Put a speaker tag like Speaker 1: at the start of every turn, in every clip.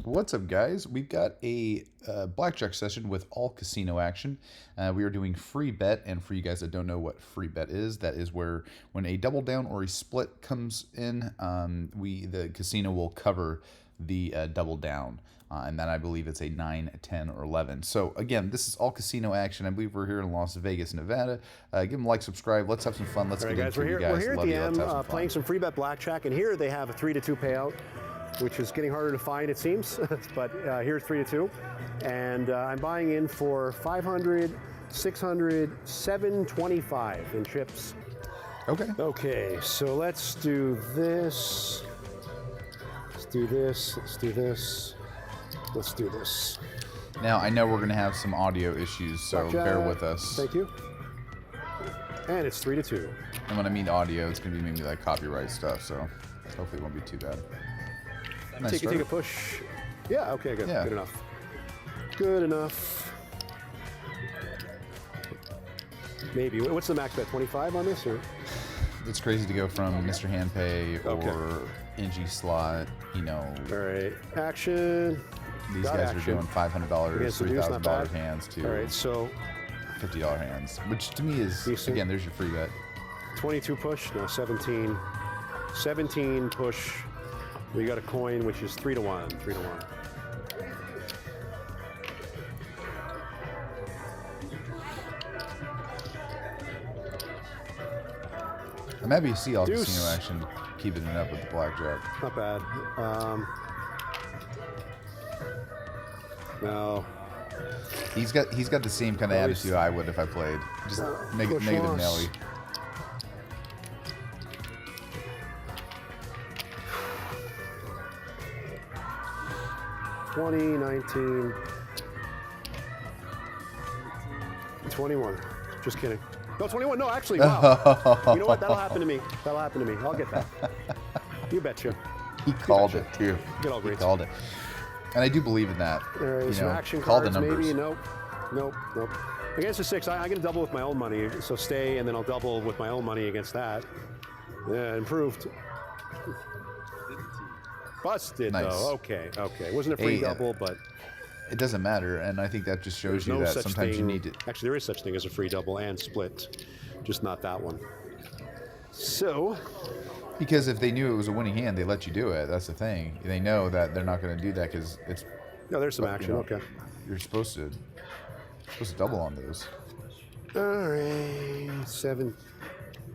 Speaker 1: What's up, guys? We've got a blackjack session with all casino action. We are doing free bet, and for you guys that don't know what free bet is, that is where when a double down or a split comes in, the casino will cover the double down. And then I believe it's a 9, 10, or 11. So, again, this is all casino action. I believe we're here in Las Vegas, Nevada. Give them a like, subscribe. Let's have some fun. Let's
Speaker 2: All right,
Speaker 1: get
Speaker 2: guys,
Speaker 1: into it, guys.
Speaker 2: we're here at
Speaker 1: Love
Speaker 2: the
Speaker 1: you. Let's
Speaker 2: M
Speaker 1: have some fun.
Speaker 2: playing some free bet blackjack, and here they have a 3-2 payout, which is getting harder to find, it seems. But here's 3-2, and I'm buying in for 500, 600, 725 in chips.
Speaker 1: Okay.
Speaker 2: Okay, so let's do this. Let's do this. Let's do this. Let's do this.
Speaker 1: Now, I know we're going to have some audio issues, so
Speaker 2: Blackjack.
Speaker 1: bear with us.
Speaker 2: Thank you. And it's 3-2.
Speaker 1: And when I mean audio, it's going to be maybe like copyright stuff, so hopefully it won't be too bad. Nice
Speaker 2: Take
Speaker 1: start.
Speaker 2: a push. Yeah, okay, good.
Speaker 1: Yeah.
Speaker 2: Good enough. Good enough. Maybe. What's the max bet? 25 on this? Or?
Speaker 1: It's crazy to go from Mr. Handpay
Speaker 2: Okay.
Speaker 1: or NG Slot, you know.
Speaker 2: All right. Action.
Speaker 1: These
Speaker 2: Got
Speaker 1: guys
Speaker 2: action.
Speaker 1: are doing $500,
Speaker 2: Against the deuce, not bad.
Speaker 1: $3,000 hands to
Speaker 2: All right, so
Speaker 1: $50 hands, which to me is,
Speaker 2: Decent.
Speaker 1: again, there's your free bet.
Speaker 2: 22 push. No, 17. 17 push. We got a coin, which is 3-1. 3-1.
Speaker 1: I'm happy to see all
Speaker 2: Deuce.
Speaker 1: casino action keeping it up with the blackjack.
Speaker 2: Not bad. No.
Speaker 1: He's got the same kind of
Speaker 2: At least-
Speaker 1: attitude I would if I played. Just negative
Speaker 2: push loss.
Speaker 1: Nelly.
Speaker 2: Twenty, 19, 21. Just kidding. No, 21. No, actually, wow. You know what? That'll happen to me. That'll happen to me. I'll get that. You betcha.
Speaker 1: He called it too.
Speaker 2: Get all
Speaker 1: He
Speaker 2: grades.
Speaker 1: called it. And I do believe in that.
Speaker 2: All right,
Speaker 1: You
Speaker 2: some
Speaker 1: know,
Speaker 2: action
Speaker 1: call the
Speaker 2: cards,
Speaker 1: numbers.
Speaker 2: maybe. Nope. Nope. Nope. Against a 6, I'm going to double with my own money. So stay, and then I'll double with my own money against that. Yeah, improved. Busted,
Speaker 1: Nice.
Speaker 2: though. Okay, okay. Wasn't a free
Speaker 1: Hey,
Speaker 2: double, but
Speaker 1: It doesn't matter, and I think that just shows
Speaker 2: there's
Speaker 1: you
Speaker 2: no
Speaker 1: that
Speaker 2: such
Speaker 1: sometimes
Speaker 2: thing.
Speaker 1: you need to.
Speaker 2: Actually, there is such thing as a free double and split, just not that one. So,
Speaker 1: Because if they knew it was a winning hand, they let you do it. That's the thing. They know that they're not going to do that because it's.
Speaker 2: no, there's some
Speaker 1: you
Speaker 2: action.
Speaker 1: know,
Speaker 2: Okay.
Speaker 1: You're supposed to double on those.
Speaker 2: All right. 7,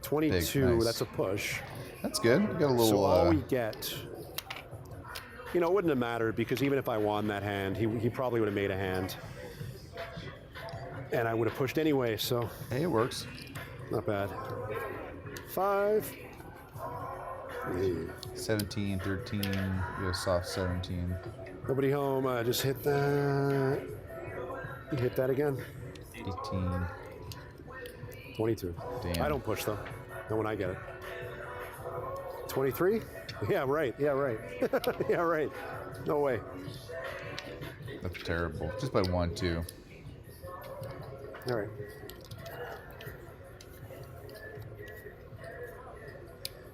Speaker 2: 22.
Speaker 1: Big, nice.
Speaker 2: That's a push.
Speaker 1: That's good. We got a little.
Speaker 2: So all we get, you know, it wouldn't have mattered because even if I won that hand, he probably would have made a hand. And I would have pushed anyway, so
Speaker 1: Hey, it works.
Speaker 2: not bad. 5.
Speaker 1: 17, 13. You have soft 17.
Speaker 2: Nobody home. I just hit that. Hit that again.
Speaker 1: 18.
Speaker 2: 22.
Speaker 1: Damn.
Speaker 2: I don't push though. Not when I get it. 23? Yeah, right. Yeah, right. Yeah, right. No way.
Speaker 1: That's terrible. Just by 1, 2.
Speaker 2: All right.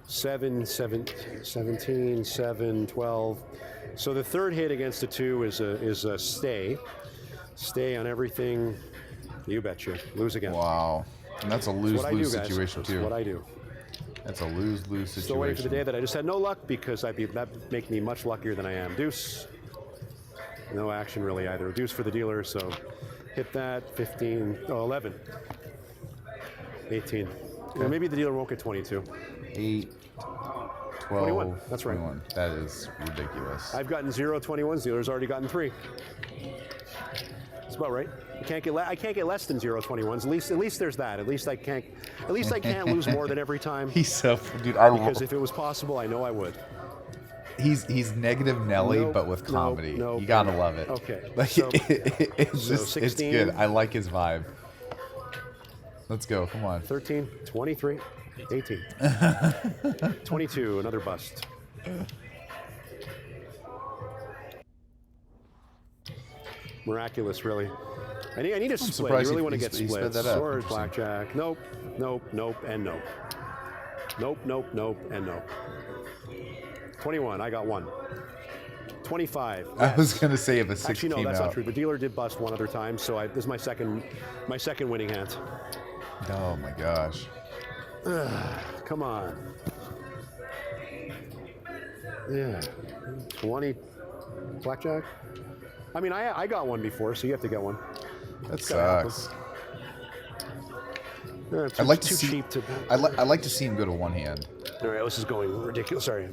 Speaker 2: Seven, 17, 7, 12. So the third hit against a 2 is a stay. Stay on everything. You betcha. Lose again.
Speaker 1: Wow. And that's a
Speaker 2: That's what I do,
Speaker 1: lose-lose
Speaker 2: guys.
Speaker 1: situation,
Speaker 2: That's
Speaker 1: too.
Speaker 2: what I do.
Speaker 1: That's a lose-lose situation.
Speaker 2: Still waiting for the day that I just had no luck because that'd make me much luckier than I am. Deuce. No action really either. Deuce for the dealer, so hit that. 15. Oh, 11. 18. Or maybe the dealer won't get 22.
Speaker 1: 8, 12,
Speaker 2: 21. That's right.
Speaker 1: 21. That is ridiculous.
Speaker 2: I've gotten 0 21s. Dealer's already gotten 3. That's about right. I can't get less than 0 21s. At least there's that. At least I can't lose more than every time.
Speaker 1: He's so, dude. I
Speaker 2: Because
Speaker 1: love.
Speaker 2: if it was possible, I know I would.
Speaker 1: He's negative Nelly,
Speaker 2: Nope,
Speaker 1: but with
Speaker 2: nope,
Speaker 1: comedy.
Speaker 2: nope.
Speaker 1: You gotta love it.
Speaker 2: Okay,
Speaker 1: Like,
Speaker 2: so-
Speaker 1: it's
Speaker 2: so
Speaker 1: just, it's
Speaker 2: 16.
Speaker 1: good. I like his vibe. Let's go. Come on.
Speaker 2: 13, 23, 18. 22, another bust. Miraculous, really. I need a split.
Speaker 1: surprised
Speaker 2: You really
Speaker 1: he-
Speaker 2: want to
Speaker 1: he
Speaker 2: get
Speaker 1: sped
Speaker 2: splits.
Speaker 1: that up.
Speaker 2: Swords,
Speaker 1: Interesting.
Speaker 2: blackjack. Nope, nope, nope, and nope. Nope, nope, nope, and nope. 21, I got 1. 25.
Speaker 1: I was gonna say if a 6
Speaker 2: Actually, no,
Speaker 1: came
Speaker 2: that's
Speaker 1: out.
Speaker 2: not true. The dealer did bust one other time, so this is my second winning hand.
Speaker 1: Oh my gosh.
Speaker 2: Come on. Yeah. 20 blackjack. I mean, I got one before, so you have to get one.
Speaker 1: That
Speaker 2: gotta
Speaker 1: sucks.
Speaker 2: It's
Speaker 1: I'd like to
Speaker 2: too
Speaker 1: see.
Speaker 2: cheap to.
Speaker 1: I'd like to see him go to one hand.
Speaker 2: All right, this is going ridiculous. Sorry,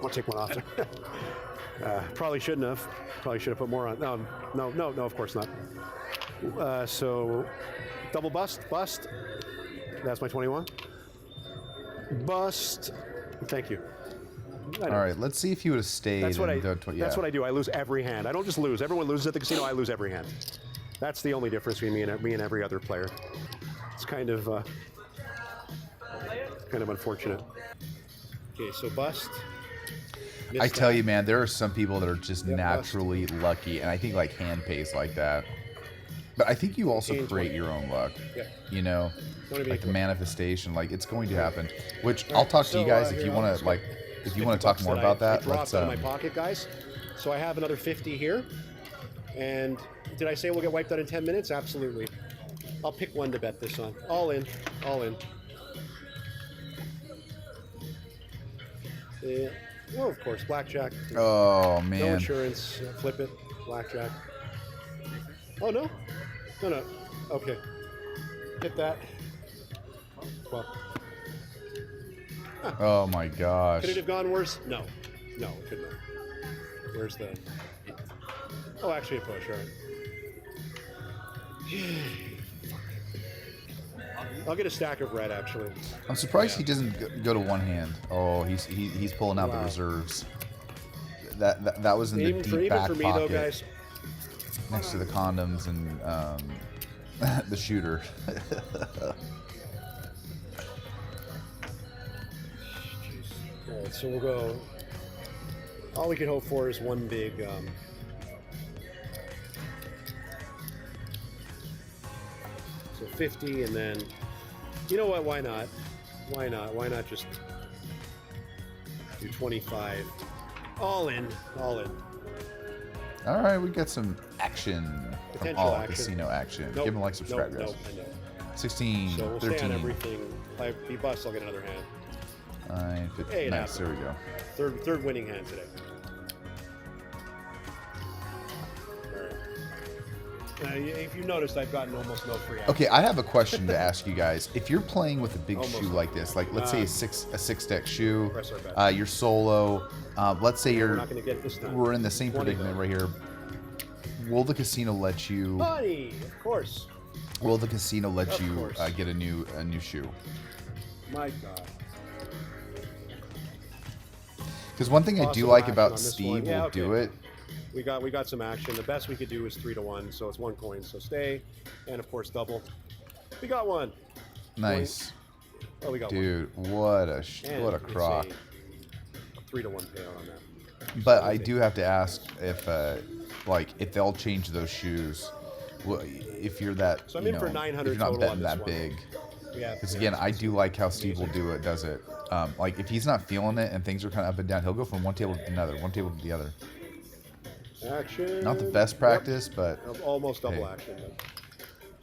Speaker 2: I'll take one off. Probably shouldn't have. Probably should have put more on. No, of course not. So, double bust. That's my 21. Bust. Thank you.
Speaker 1: All right, let's see if he would have stayed.
Speaker 2: That's what I.
Speaker 1: yeah.
Speaker 2: That's what I do. I lose every hand. I don't just lose. Everyone loses at the casino. I lose every hand. That's the only difference between me and every other player. It's kind of unfortunate. Okay, so bust.
Speaker 1: I tell you, man, there are some people that are just naturally lucky, and I think like hand pays like that. But I think you also
Speaker 2: 18,
Speaker 1: create
Speaker 2: 20.
Speaker 1: your own luck.
Speaker 2: Yeah.
Speaker 1: You know,
Speaker 2: 20
Speaker 1: like the
Speaker 2: equal.
Speaker 1: manifestation, like it's going to happen. Which I'll talk to
Speaker 2: So,
Speaker 1: you guys if
Speaker 2: here,
Speaker 1: you
Speaker 2: I'll
Speaker 1: want
Speaker 2: just
Speaker 1: to like, if you want to
Speaker 2: 50
Speaker 1: talk
Speaker 2: bucks
Speaker 1: more
Speaker 2: that
Speaker 1: about
Speaker 2: I
Speaker 1: that.
Speaker 2: dropped
Speaker 1: Let's.
Speaker 2: out of my pocket, guys. So I have another 50 here. And did I say we'll get wiped out in 10 minutes? Absolutely. I'll pick one to bet this on. All in. Yeah. Well, of course, blackjack.
Speaker 1: Oh
Speaker 2: No
Speaker 1: man.
Speaker 2: insurance. Flip it. Blackjack. Oh, no? No. Okay. Hit that. Well,
Speaker 1: Oh my gosh.
Speaker 2: could it have gone worse? No, it couldn't have. Where's the... Oh, actually a push, all right. I'll get a stack of red, actually.
Speaker 1: I'm surprised he doesn't go to one hand. Oh, he's pulling out the
Speaker 2: Wow.
Speaker 1: reserves. That was in the
Speaker 2: Even
Speaker 1: deep
Speaker 2: for
Speaker 1: back
Speaker 2: me,
Speaker 1: pocket,
Speaker 2: though, guys.
Speaker 1: next to the condoms and the shooter.
Speaker 2: All right, so we'll go... All we can hope for is one big... So 50, and then... You know what, why not? Why not just do 25? All in.
Speaker 1: All right, we got some action from
Speaker 2: Potential
Speaker 1: all
Speaker 2: action.
Speaker 1: casino action.
Speaker 2: Nope,
Speaker 1: Give him like subscribe,
Speaker 2: nope,
Speaker 1: guys.
Speaker 2: I know.
Speaker 1: 16,
Speaker 2: So we'll
Speaker 1: 13,
Speaker 2: stay on everything. If I be bust, I'll get another hand.
Speaker 1: 9, 15.
Speaker 2: Hey, it
Speaker 1: Nice, there
Speaker 2: happened.
Speaker 1: we go.
Speaker 2: Third winning hand today. All right. If you noticed, I've gotten almost no free action.
Speaker 1: Okay, I have a question to ask you guys. If you're playing with a big
Speaker 2: Almost.
Speaker 1: shoe like this, like let's say a six deck shoe,
Speaker 2: Press our bet.
Speaker 1: you're solo. Let's say
Speaker 2: We're
Speaker 1: you're
Speaker 2: not going to get this time.
Speaker 1: we're in the same
Speaker 2: 20
Speaker 1: predicament right here. Will the casino let you?
Speaker 2: Money, of course.
Speaker 1: Will the casino let
Speaker 2: Of
Speaker 1: you
Speaker 2: course.
Speaker 1: get a new shoe?
Speaker 2: My God.
Speaker 1: Because one thing I do
Speaker 2: Possible
Speaker 1: like
Speaker 2: action
Speaker 1: about
Speaker 2: on this
Speaker 1: Steve
Speaker 2: one. Yeah,
Speaker 1: will
Speaker 2: okay.
Speaker 1: do it.
Speaker 2: We got some action. The best we could do is 3-1, so it's 1 coin. So stay, and of course double. We got one.
Speaker 1: Nice,
Speaker 2: Oh, we got
Speaker 1: dude. What a
Speaker 2: one.
Speaker 1: what a
Speaker 2: And it's
Speaker 1: crock.
Speaker 2: a 3-1 payout on that.
Speaker 1: But I do have to ask if if they'll change those shoes. Well, if you're that,
Speaker 2: So I'm
Speaker 1: you
Speaker 2: in for
Speaker 1: know,
Speaker 2: 900
Speaker 1: if you're not
Speaker 2: total on
Speaker 1: betting
Speaker 2: this
Speaker 1: that
Speaker 2: one.
Speaker 1: big.
Speaker 2: Yeah.
Speaker 1: Because again, I do like how Steve will does it. Like if he's not feeling it and things are kind of up and down, he'll go from one table to another, one table to the other.
Speaker 2: Action.
Speaker 1: Not the best practice, but
Speaker 2: Almost double
Speaker 1: hey.
Speaker 2: action. But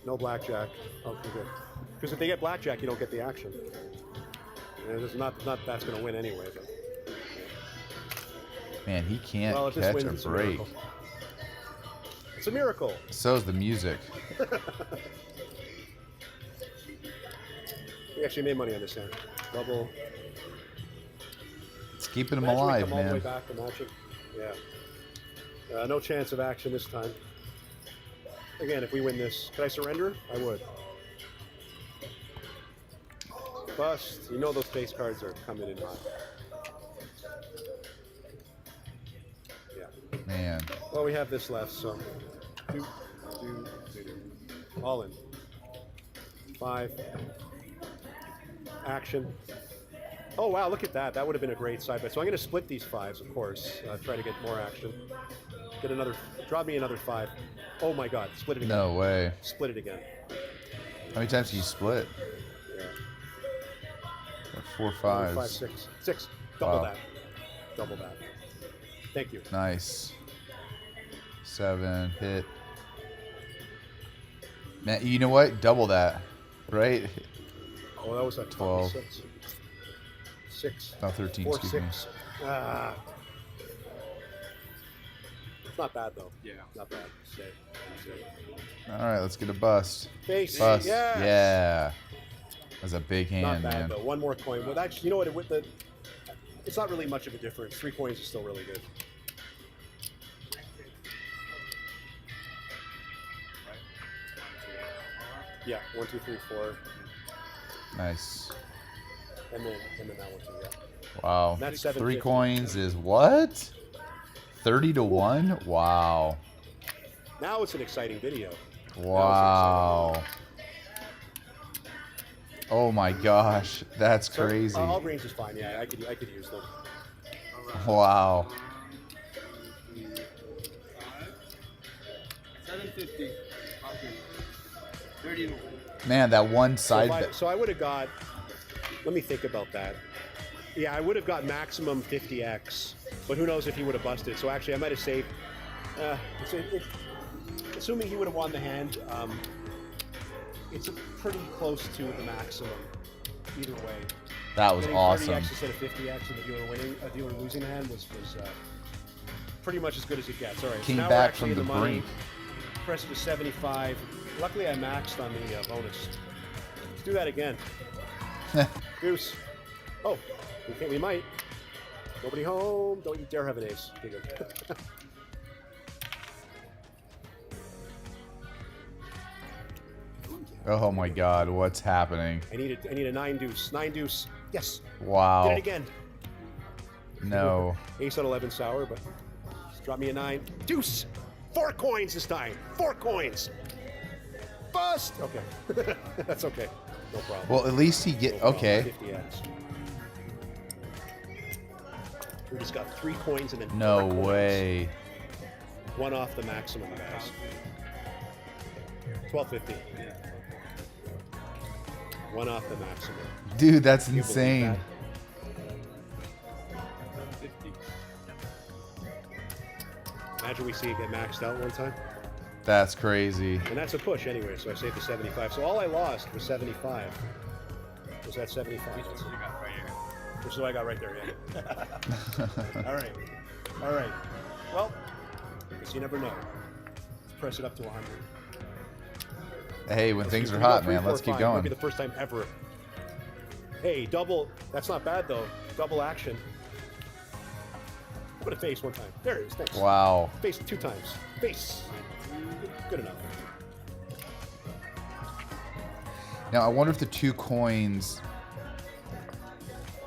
Speaker 2: no blackjack. Okay, good. Because if they get blackjack, you don't get the action. And it's not that's going to win anyway. But,
Speaker 1: man, he can't
Speaker 2: well, if this
Speaker 1: catch
Speaker 2: wins,
Speaker 1: a
Speaker 2: it's a
Speaker 1: break.
Speaker 2: miracle. It's a miracle.
Speaker 1: So's the music.
Speaker 2: We actually made money on this hand. Double.
Speaker 1: It's keeping him
Speaker 2: Imagine we
Speaker 1: alive,
Speaker 2: come all the way
Speaker 1: man.
Speaker 2: back to matching. Yeah. No chance of action this time. Again, if we win this, could I surrender? I would. Bust. You know those face cards are coming in hot. Yeah.
Speaker 1: Man,
Speaker 2: Well, we have this left, so. Two. All in. 5. Action. Oh, wow, look at that. That would have been a great side bet. So I'm going to split these 5s, of course. Try to get more action. Get another. Draw me another 5. Oh, my God. Split it again.
Speaker 1: no way.
Speaker 2: Split it again.
Speaker 1: How many times do you split?
Speaker 2: Yeah.
Speaker 1: 4
Speaker 2: 5,
Speaker 1: fives.
Speaker 2: 6. 6. Double
Speaker 1: Wow.
Speaker 2: that. Double that. Thank you.
Speaker 1: Nice. 7 hit. Man, you know what? Double that, right?
Speaker 2: Oh, that was a
Speaker 1: 12.
Speaker 2: 6.
Speaker 1: Oh, 13,
Speaker 2: 4,
Speaker 1: excuse
Speaker 2: 6. Ah. It's not bad, though. Yeah. Not bad. Stay.
Speaker 1: All right, let's get a bust.
Speaker 2: Face.
Speaker 1: Bust.
Speaker 2: Yes.
Speaker 1: Yeah. That's a big hand,
Speaker 2: Not bad,
Speaker 1: man.
Speaker 2: though. One more coin. Well, actually, you know what? It's not really much of a difference. 3 coins is still really good. Yeah, 1, 2, 3, 4,
Speaker 1: Nice.
Speaker 2: and then that one too. Yeah.
Speaker 1: Wow.
Speaker 2: And that's
Speaker 1: 3
Speaker 2: 750.
Speaker 1: coins is what? 30 to 1? Wow.
Speaker 2: Now it's an exciting video.
Speaker 1: Wow. Oh my gosh, that's
Speaker 2: So,
Speaker 1: crazy.
Speaker 2: all greens is fine. Yeah, I could use them.
Speaker 1: Wow.
Speaker 3: 750. 30 to 1.
Speaker 1: Man, that one side bet.
Speaker 2: So I would have got. Let me think about that. Yeah, I would have got maximum 50x, but who knows if he would have busted. So actually, I might have saved. Assuming he would have won the hand, it's pretty close to the maximum. Either way.
Speaker 1: That was
Speaker 2: Getting
Speaker 1: awesome.
Speaker 2: 30x instead of 50x, and the dealer losing the hand was pretty much as good as it gets. All right.
Speaker 1: Came
Speaker 2: so now
Speaker 1: back
Speaker 2: we're actually
Speaker 1: from
Speaker 2: in
Speaker 1: the
Speaker 2: money.
Speaker 1: brink.
Speaker 2: Press it to 75. Luckily, I maxed on the bonus. Let's do that again. Goose. Oh, we might. Nobody home. Don't you dare have an ace. Okay, good.
Speaker 1: Oh my God, what's happening?
Speaker 2: I need a 9 deuce. 9 deuce. Yes.
Speaker 1: Wow.
Speaker 2: Did it again.
Speaker 1: No.
Speaker 2: Ace on 11 sour, but just drop me a 9. Deuce. 4 coins this time. 4 coins. Bust. Okay. That's okay. No problem.
Speaker 1: Well, at least he get
Speaker 2: No problem.
Speaker 1: okay.
Speaker 2: 50x. We just got 3 coins and then
Speaker 1: No
Speaker 2: 4 coins.
Speaker 1: way.
Speaker 2: One off the maximum, guys. 1250. One off the maximum.
Speaker 1: Dude, that's
Speaker 2: Can you believe
Speaker 1: insane.
Speaker 2: that? 50. Imagine we see it get maxed out one time.
Speaker 1: That's crazy.
Speaker 2: And that's a push anyway, so I saved the 75. So all I lost was 75. Was that 75? Which is what I got right there, yeah. All right. All right. Well, guess you never know. Let's press it up to 100.
Speaker 1: Hey, when
Speaker 2: Let's
Speaker 1: things
Speaker 2: see,
Speaker 1: are
Speaker 2: we go
Speaker 1: hot,
Speaker 2: 3,
Speaker 1: man,
Speaker 2: 4,
Speaker 1: let's keep
Speaker 2: 5. Might be
Speaker 1: going.
Speaker 2: the first time ever. Hey, double. That's not bad, though. Double action. Put a face one time. There it is. Thanks.
Speaker 1: Wow.
Speaker 2: Face 2 times. Face. Good enough.
Speaker 1: Now, I wonder if the 2 coins...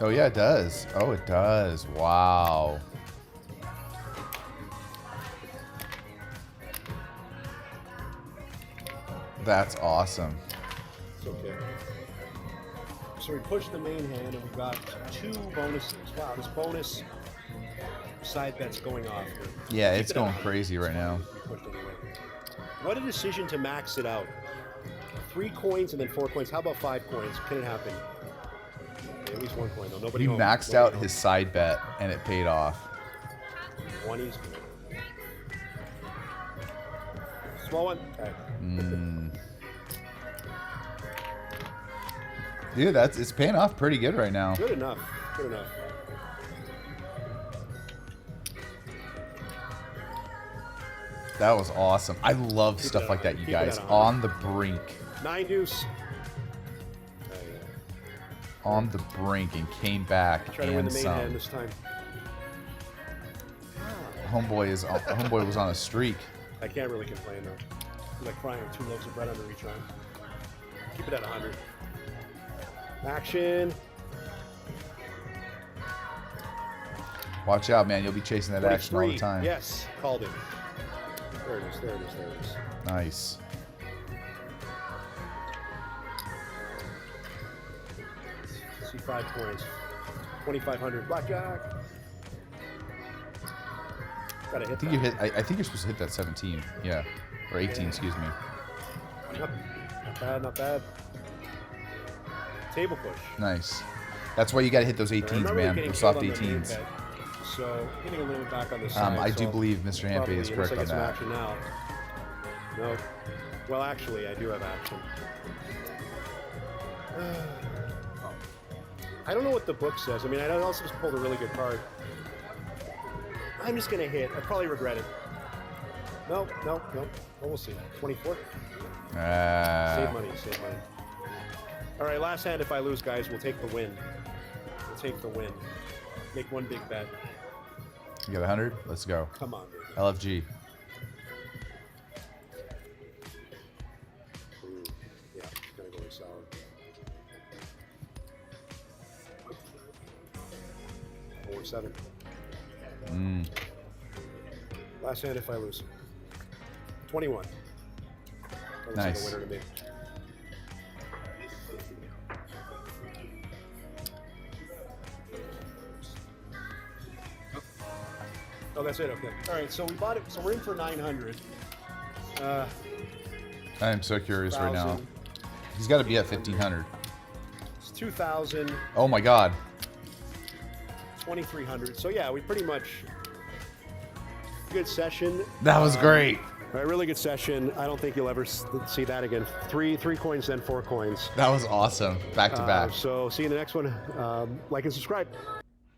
Speaker 1: Oh, yeah, it does. Oh, it does. Wow. That's awesome.
Speaker 2: It's okay. So we pushed the main hand and we got 2 bonuses. Wow, this bonus side bet's going off here.
Speaker 1: Yeah,
Speaker 2: Keep
Speaker 1: it's
Speaker 2: it at
Speaker 1: going
Speaker 2: 100.
Speaker 1: crazy right now.
Speaker 2: We pushed anyway. What a decision to max it out. 3 coins and then 4 coins. How about 5 coins? Can it happen? Okay, at least 1 coin though. Nobody
Speaker 1: He
Speaker 2: home.
Speaker 1: maxed
Speaker 2: Nobody
Speaker 1: out
Speaker 2: home.
Speaker 1: his side bet, and it paid off.
Speaker 2: 20s. Small one. Okay.
Speaker 1: Dude, it's paying off pretty good right now.
Speaker 2: Good enough. Good enough.
Speaker 1: That was awesome. I love stuff like that, you
Speaker 2: keep it
Speaker 1: guys.
Speaker 2: at 100.
Speaker 1: On the brink.
Speaker 2: 9 deuce.
Speaker 1: On the brink and came back
Speaker 2: Try to win
Speaker 1: and
Speaker 2: the main hand
Speaker 1: some.
Speaker 2: this time.
Speaker 1: Homeboy was on a streak.
Speaker 2: I can't really complain though. I'm like crying with 2 loaves of bread under each arm. Keep it at 100. Action.
Speaker 1: Watch out, man. You'll be chasing that action all the
Speaker 2: 23.
Speaker 1: time.
Speaker 2: Yes, called it. There it is. There it is. There it is.
Speaker 1: Nice.
Speaker 2: See 5 coins. 2,500. Blackjack. Gotta hit
Speaker 1: I think
Speaker 2: that.
Speaker 1: you hit. I think you're supposed to hit that 17. Yeah, or 18.
Speaker 2: Yeah.
Speaker 1: Excuse me.
Speaker 2: Not bad. Not bad. Table push.
Speaker 1: Nice. That's why you got to hit those
Speaker 2: I'm
Speaker 1: 18s,
Speaker 2: not really
Speaker 1: man.
Speaker 2: getting
Speaker 1: Those
Speaker 2: killed
Speaker 1: soft
Speaker 2: on the main
Speaker 1: 18s.
Speaker 2: bet. So getting a little bit back on the side.
Speaker 1: I
Speaker 2: so
Speaker 1: do believe Mr. Hampe
Speaker 2: probably,
Speaker 1: is
Speaker 2: unless
Speaker 1: correct
Speaker 2: I
Speaker 1: on
Speaker 2: get some
Speaker 1: that.
Speaker 2: action now. No. Well, actually, I do have action. I don't know what the book says. I mean, I also just pulled a really good card. I'm just going to hit. I probably regret it. No. Well, we'll see. 24. Save money. All right, last hand. If I lose, guys, we'll take the win. Make one big bet.
Speaker 1: You got 100? Let's go.
Speaker 2: Come on, baby.
Speaker 1: LFG.
Speaker 2: Yeah, gonna go solid. Or 7. Last hand if I lose. 21. That looks
Speaker 1: Nice.
Speaker 2: like a winner to me. Oh, that's it. Okay. All right. So we bought it. So we're in for 900.
Speaker 1: I am so curious right now.
Speaker 2: 1,000.
Speaker 1: He's got to be at 1,500.
Speaker 2: It's 2,000.
Speaker 1: Oh my God.
Speaker 2: 2,300. So yeah, we pretty much good session.
Speaker 1: That was great.
Speaker 2: All right, really good session. I don't think you'll ever see that again. Three coins, then 4 coins.
Speaker 1: That was awesome. Back to back.
Speaker 2: So see you in the next one. Like and subscribe.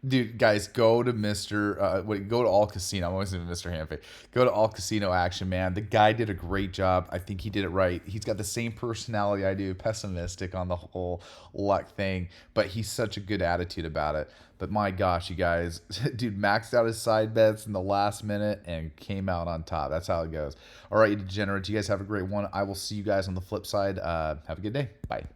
Speaker 1: Dude, guys, go to go to All Casino. I'm always saying Mr. Hampe. Go to All Casino Action, man. The guy did a great job. I think he did it right. He's got the same personality I do, pessimistic on the whole luck thing, but he's such a good attitude about it. But my gosh, you guys, dude maxed out his side bets in the last minute and came out on top. That's how it goes. All right, you degenerates, you guys have a great one. I will see you guys on the flip side. Have a good day. Bye.